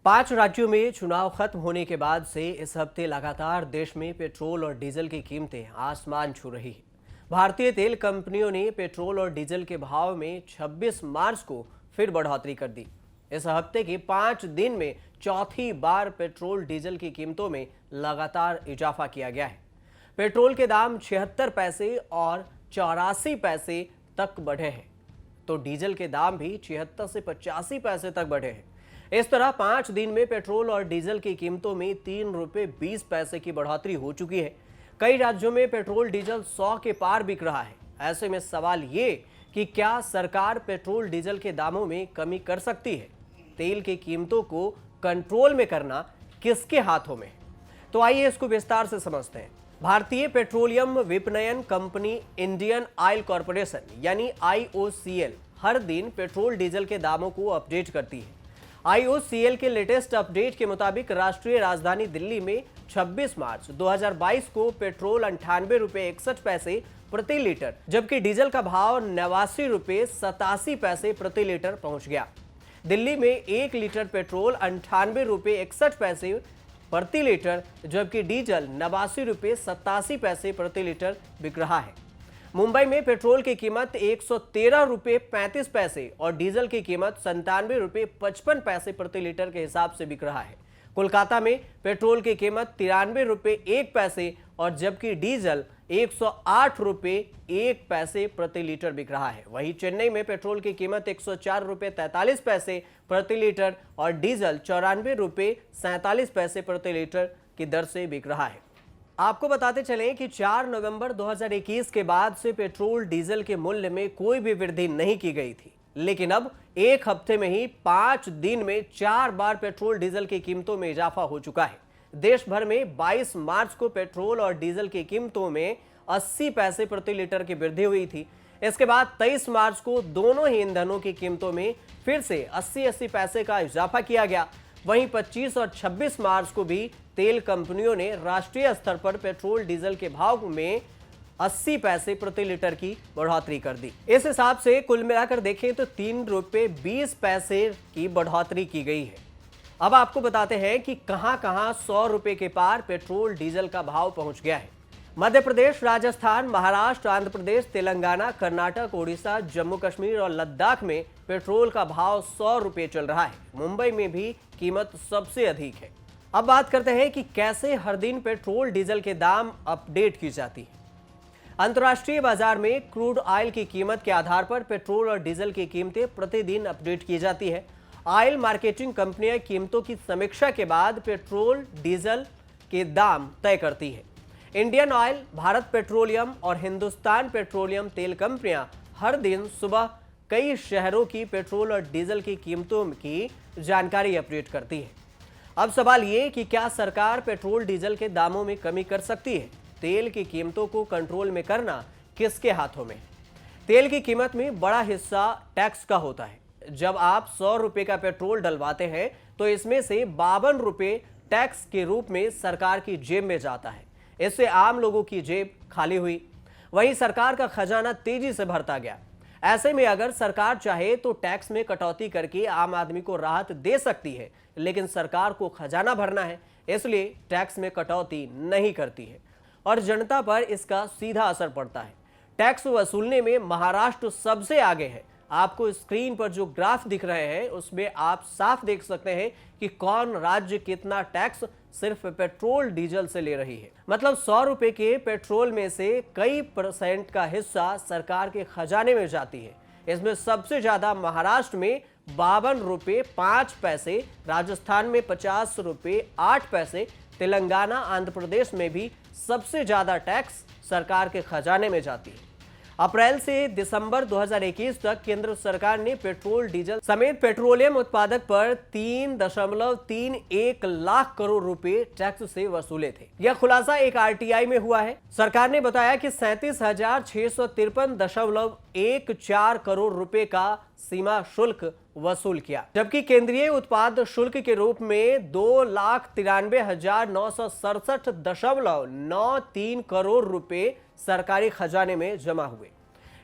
5 राज्यों में चुनाव खत्म होने के बाद से इस हफ्ते लगातार देश में पेट्रोल और डीजल की कीमतें आसमान छू रही है। भारतीय तेल कंपनियों ने पेट्रोल और डीजल के भाव में 26 मार्च को फिर बढ़ोतरी कर दी। इस हफ्ते के 5 दिन में चौथी बार पेट्रोल डीजल की कीमतों में लगातार इजाफा किया गया है। पेट्रोल के दाम 76 पैसे और 84 पैसे तक बढ़े हैं, तो डीजल के दाम भी 76 से 85 पैसे तक बढ़े हैं। इस तरह 5 दिन में पेट्रोल और डीजल की कीमतों में 3 रुपये 20 पैसे की बढ़ोतरी हो चुकी है। कई राज्यों में पेट्रोल डीजल 100 के पार बिक रहा है। ऐसे में सवाल ये कि क्या सरकार पेट्रोल डीजल के दामों में कमी कर सकती है? तेल की कीमतों को कंट्रोल में करना किसके हाथों में है? तो आइए इसको विस्तार से समझते हैं। भारतीय पेट्रोलियम विपणन कंपनी इंडियन ऑयल कॉरपोरेशन यानी IOCL हर दिन पेट्रोल डीजल के दामों को अपडेट करती है। IOCL के लेटेस्ट अपडेट के मुताबिक राष्ट्रीय राजधानी दिल्ली में 26 मार्च 2022 को पेट्रोल 98 रुपये 61 पैसे प्रति लीटर, जबकि डीजल का भाव 89 रुपये 87 पैसे प्रति लीटर पहुंच गया। दिल्ली में 1 लीटर पेट्रोल 98 रुपये 61 पैसे प्रति लीटर, जबकि डीजल 89 रुपये 87 पैसे प्रति लीटर बिक रहा है। मुंबई में पेट्रोल की कीमत 113 रुपये 35 पैसे और डीजल की कीमत 97 रुपये 55 पैसे प्रति लीटर के हिसाब से बिक रहा है। कोलकाता में पेट्रोल की कीमत 93 रुपये 1 पैसे और जबकि डीजल 108 रुपये 1 पैसे प्रति लीटर बिक रहा है। वहीं चेन्नई में पेट्रोल की कीमत 104 रुपये 43 पैसे प्रति लीटर और डीजल 94 रुपये 47 पैसे प्रति लीटर की दर से बिक रहा है। आपको बताते चलें कि 4 नवंबर 2021 के बाद से पेट्रोल डीजल के मूल्य में कोई भी वृद्धि नहीं की गई थी, लेकिन अब एक हफ्ते में ही 5 दिन में 4 बार पेट्रोल डीजल की कीमतों में इजाफा हो चुका है। देश भर में 22 मार्च को पेट्रोल और डीजल की कीमतों में 80 पैसे प्रति लीटर की वृद्धि हुई थी। इसके बाद 23 मार्च को दोनों ही ईंधनों की कीमतों में फिर से 80-80 पैसे का इजाफा किया गया। वहीं 25 और 26 मार्च को भी तेल कंपनियों ने राष्ट्रीय स्तर पर पेट्रोल डीजल के भाव में 80 पैसे प्रति लीटर की बढ़ोतरी कर दी। इस हिसाब से कुल मिलाकर देखें तो 3 रुपये 20 पैसे की बढ़ोतरी की गई है। अब आपको बताते हैं कि कहां-कहां 100 रुपये के पार पेट्रोल डीजल का भाव पहुंच गया है। मध्य प्रदेश, राजस्थान, महाराष्ट्र, आंध्र प्रदेश, तेलंगाना, कर्नाटक, ओडिशा, जम्मू कश्मीर और लद्दाख में पेट्रोल का भाव 100 रुपये चल रहा है। मुंबई में भी कीमत सबसे अधिक है। अब बात करते हैं कि कैसे हर दिन पेट्रोल डीजल के दाम अपडेट की जाती है। अंतर्राष्ट्रीय बाजार में क्रूड ऑयल की कीमत के आधार पर पेट्रोल और डीजल की कीमतें प्रतिदिन अपडेट की जाती है। ऑयल मार्केटिंग कंपनियां कीमतों की समीक्षा के बाद पेट्रोल डीजल के दाम तय करती है। इंडियन ऑयल, भारत पेट्रोलियम और हिंदुस्तान पेट्रोलियम तेल कंपनियां हर दिन सुबह कई शहरों की पेट्रोल और डीजल की कीमतों की जानकारी अपडेट करती है। अब सवाल ये कि क्या सरकार पेट्रोल डीजल के दामों में कमी कर सकती है? तेल की कीमतों को कंट्रोल में करना किसके हाथों में? तेल की कीमत में बड़ा हिस्सा टैक्स का होता है। जब आप 100 रुपये का पेट्रोल डलवाते हैं तो इसमें से 52 रुपये टैक्स के रूप में सरकार की जेब में जाता है। इससे आम लोगों की जेब खाली हुई, वहीं सरकार का खजाना तेजी से भरता गया। ऐसे में अगर सरकार चाहे तो टैक्स में कटौती करके आम आदमी को राहत दे सकती है, लेकिन सरकार को खजाना भरना है, इसलिए टैक्स में कटौती नहीं करती है और जनता पर इसका सीधा असर पड़ता है। टैक्स वसूलने में महाराष्ट्र सबसे आगे है। आपको स्क्रीन पर जो ग्राफ दिख रहे हैं उसमें आप साफ देख सकते हैं कि कौन राज्य कितना टैक्स सिर्फ पेट्रोल डीजल से ले रही है। मतलब 100 रुपये के पेट्रोल में से कई % का हिस्सा सरकार के खजाने में जाती है। इसमें सबसे ज्यादा महाराष्ट्र में 52 रुपये 5 पैसे, राजस्थान में 50 रुपये 8 पैसे, तेलंगाना, आंध्र प्रदेश में भी सबसे ज्यादा टैक्स सरकार के खजाने में जाती है। अप्रैल से दिसंबर 2021 तक केंद्र सरकार ने पेट्रोल डीजल समेत पेट्रोलियम उत्पादक पर 3.31 लाख करोड़ रुपए टैक्स से वसूले थे। यह खुलासा एक RTI में हुआ है। सरकार ने बताया कि 37,653.14 करोड़ रुपए का सीमा शुल्क वसूल किया, जबकि केंद्रीय उत्पाद शुल्क के रूप में 2,93,967.93 करोड़ रुपए सरकारी खजाने में जमा हुए।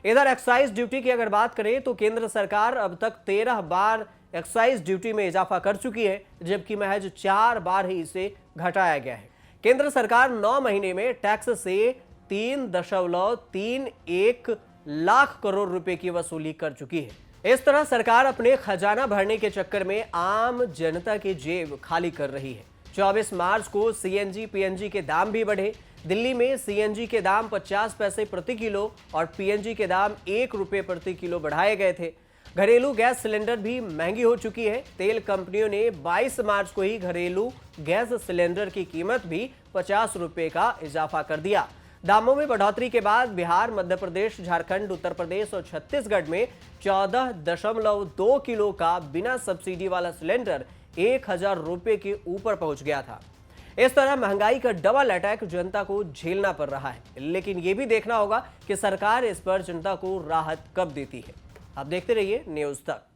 इधर एक्साइज ड्यूटी की अगर बात करें तो केंद्र सरकार अब तक 13 बार एक्साइज ड्यूटी में इजाफा कर चुकी है, जबकि महज 4 बार ही इसे घटाया गया है। केंद्र सरकार 9 महीने में टैक्स से 3.31 लाख करोड़ रुपए की वसूली कर चुकी है। इस तरह सरकार अपने खजाना भरने के चक्कर में आम जनता की जेब खाली कर रही है। 24 मार्च को सीएनजी पीएनजी के दाम भी बढ़े। दिल्ली में सीएनजी के दाम 50 पैसे प्रति किलो और पीएनजी के दाम 1 रुपये प्रति किलो बढ़ाए गए थे। घरेलू गैस सिलेंडर भी महंगी हो चुकी है। तेल कंपनियों ने 22 मार्च को ही घरेलू गैस सिलेंडर की कीमत भी 50 रुपये का इजाफा कर दिया। दामों में बढ़ोतरी के बाद बिहार, मध्य प्रदेश, झारखंड, उत्तर प्रदेश और छत्तीसगढ़ में 14.2 किलो का बिना सब्सिडी वाला सिलेंडर 1000 रुपये के ऊपर पहुंच गया था। इस तरह महंगाई का डबल अटैक जनता को झेलना पड़ रहा है, लेकिन यह भी देखना होगा कि सरकार इस पर जनता को राहत कब देती है। आप देखते रहिए न्यूज़ तक।